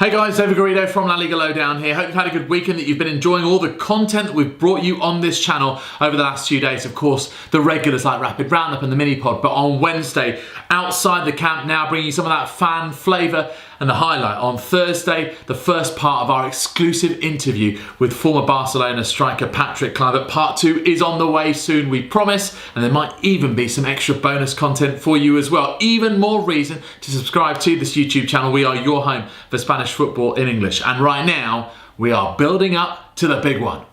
Hey guys, David Garrido from La Liga Lowdown here. Hope you've had a good weekend, that you've been enjoying all the content that we've brought you on this channel over the last few days. Of course, the regulars like Rapid Roundup and the Mini Pod, but on Wednesday, outside the Camp Nou, bringing you some of that fan flavour, and the highlight on Thursday, the first part of our exclusive interview with former Barcelona striker Patrick Kluivert. Part 2 is on the way soon, we promise, and there might even be some extra bonus content for you as well. Even more reason to subscribe to this YouTube channel. We are your home for Spanish football in English, and right now we are building up to the big one.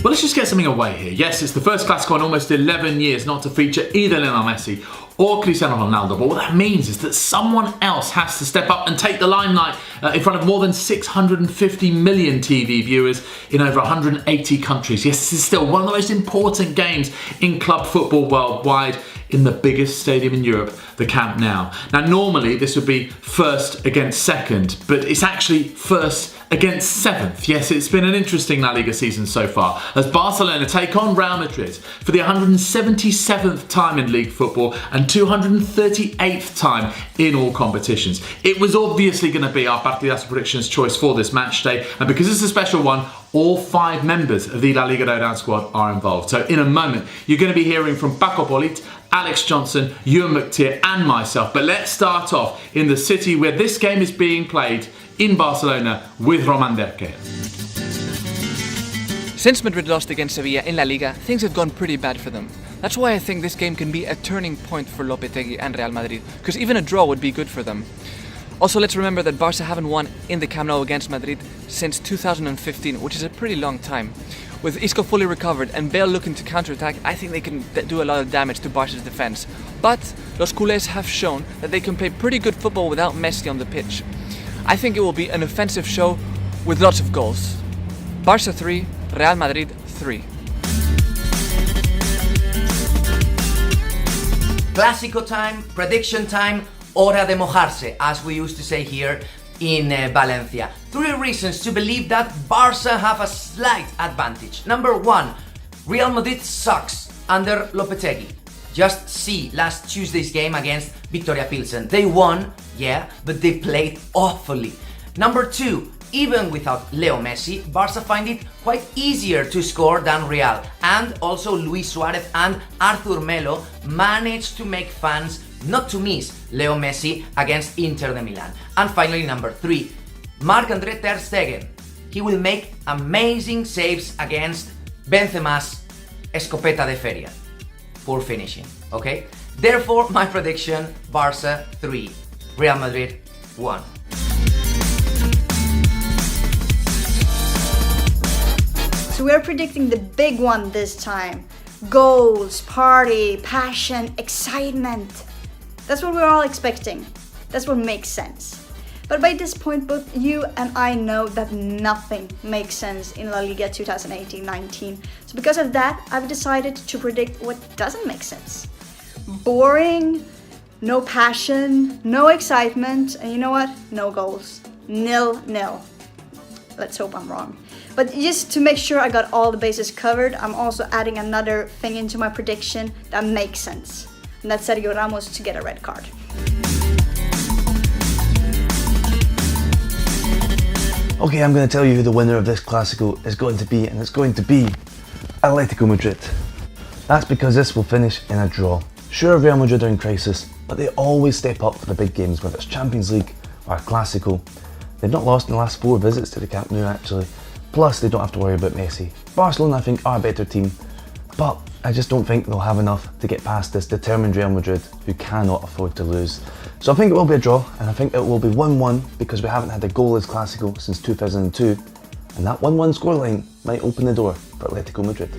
Well, let's just get something away here. Yes, it's the first Clásico in almost 11 years not to feature either Lionel Messi or Cristiano Ronaldo, but what that means is that someone else has to step up and take the limelight in front of more than 650 million TV viewers in over 180 countries. Yes, this is still one of the most important games in club football worldwide, in the biggest stadium in Europe, the Camp Nou. Now, normally this would be first against second, but it's actually first against seventh. Yes, it's been an interesting La Liga season so far, as Barcelona take on Real Madrid for the 177th time in league football and 238th time in all competitions. It was obviously going to be our Partidazo predictions choice for this match day, and because it's a special one, all 5 members of the La Liga Lowdown squad are involved. So in a moment, you're going to be hearing from Paco Polit, Alex Jonson, Euan McTear and myself. But let's start off in the city where this game is being played, in Barcelona, with Román de Arquer. Since Madrid lost against Sevilla in La Liga, things have gone pretty bad for them. That's why I think this game can be a turning point for Lopetegui and Real Madrid, because even a draw would be good for them. Also, let's remember that Barça haven't won in the Camp Nou against Madrid since 2015, which is a pretty long time. With Isco fully recovered and Bale looking to counter-attack, I think they can do a lot of damage to Barça's defence. But Los Culés have shown that they can play pretty good football without Messi on the pitch. I think it will be an offensive show with lots of goals. Barça 3, Real Madrid 3. Clásico time, prediction time, hora de mojarse, as we used to say here in Valencia. 3 reasons to believe that Barça have a slight advantage. Number 1, Real Madrid sucks under Lopetegui. Just see last Tuesday's game against Victoria Pilsen. They won, yeah, but they played awfully. Number 2, even without Leo Messi, Barça find it quite easier to score than Real. And also Luis Suárez and Arthur Melo managed to make fans not to miss Leo Messi against Inter de Milan. And finally, number 3, Marc-André ter Stegen. He will make amazing saves against Benzema's escopeta de feria. Poor finishing, okay? Therefore, my prediction, Barça 3, Real Madrid 1. So we're predicting the big one this time. Goals, party, passion, excitement. That's what we're all expecting. That's what makes sense. But by this point, both you and I know that nothing makes sense in La Liga 2018-19. So because of that, I've decided to predict what doesn't make sense. Boring, no passion, no excitement, and you know what? No goals. 0-0. Let's hope I'm wrong. But just to make sure I got all the bases covered, I'm also adding another thing into my prediction that makes sense. And that's Sergio Ramos to get a red card. Okay, I'm going to tell you who the winner of this Clásico is going to be, and it's going to be Atletico Madrid. That's because this will finish in a draw. Sure, Real Madrid are in crisis, but they always step up for the big games, whether it's Champions League or Clásico. They've not lost in the last 4 visits to the Camp Nou actually, plus they don't have to worry about Messi. Barcelona, I think, are a better team, but I just don't think they'll have enough to get past this determined Real Madrid who cannot afford to lose. So I think it will be a draw, and I think it will be 1-1 because we haven't had a goalless Clásico since 2002, and that 1-1 scoreline might open the door for Atletico Madrid.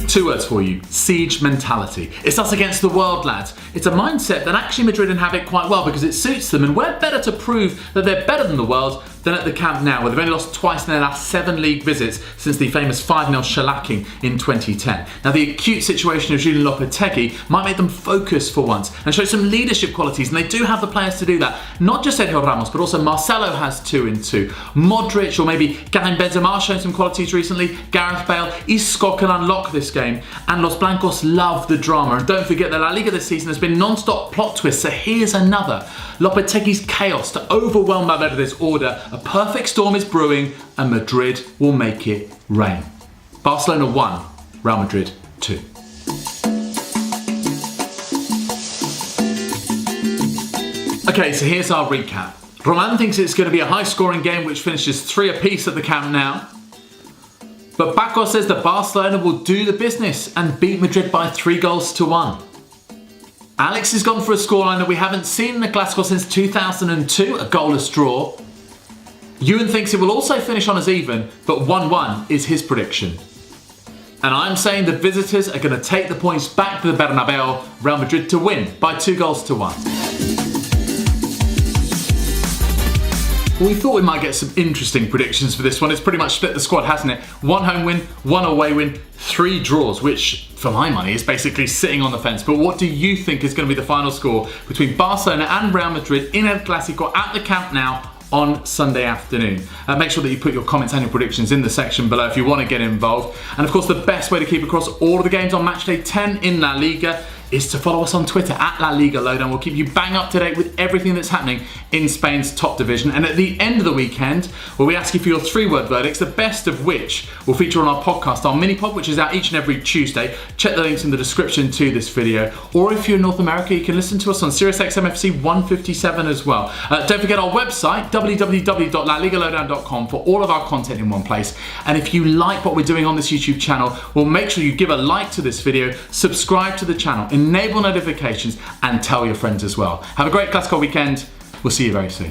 2 words for you: siege mentality. It's us against the world, lads. It's a mindset that actually Madrid inhabit quite well because it suits them, and we're better to prove that they're better than the world than at the Camp Nou, where they've only lost twice in their last 7 league visits since the famous 5-0 shellacking in 2010. Now, the acute situation of Julen Lopetegui might make them focus for once and show some leadership qualities, and they do have the players to do that. Not just Sergio Ramos, but also Marcelo has 2 in 2. Modric or maybe Karim Benzema showing some qualities recently. Gareth Bale, Isco can unlock this game, and Los Blancos love the drama. And don't forget that La Liga this season has been non-stop plot twists, so here's another. Lopetegui's chaos to overwhelm Valverde's order. A perfect storm is brewing, and Madrid will make it rain. Barcelona 1, Real Madrid 2. Okay, so here's our recap. Román thinks it's going to be a high-scoring game which finishes 3 apiece at the Camp Nou. But Paco says that Barcelona will do the business and beat Madrid by 3-1. Alex has gone for a scoreline that we haven't seen in the Clásico since 2002, a goalless draw. Euan thinks it will also finish on as even, but 1-1 is his prediction. And I'm saying the visitors are going to take the points back to the Bernabeu, Real Madrid to win by 2-1. We thought we might get some interesting predictions for this one. It's pretty much split the squad, hasn't it? 1 home win, 1 away win, 3 draws, which, for my money, is basically sitting on the fence. But what do you think is going to be the final score between Barcelona and Real Madrid in El Clásico at the Camp Nou on Sunday afternoon? Make sure that you put your comments and your predictions in the section below if you want to get involved. And of course, the best way to keep across all of the games on matchday 10 in La Liga is to follow us on Twitter at La Liga Lowdown. We'll keep you bang up to date with everything that's happening in Spain's top division. And at the end of the weekend, where we ask you for your 3-word verdicts, the best of which will feature on our podcast, our mini pod, which is out each and every Tuesday. Check the links in the description to this video. Or if you're in North America, you can listen to us on SiriusXM FC 157 as well. Don't forget our website, www.laligalowdown.com, for all of our content in one place. And if you like what we're doing on this YouTube channel, well, make sure you give a like to this video, subscribe to the channel, enable notifications, and tell your friends as well. Have a great Clásico weekend. We'll see you very soon.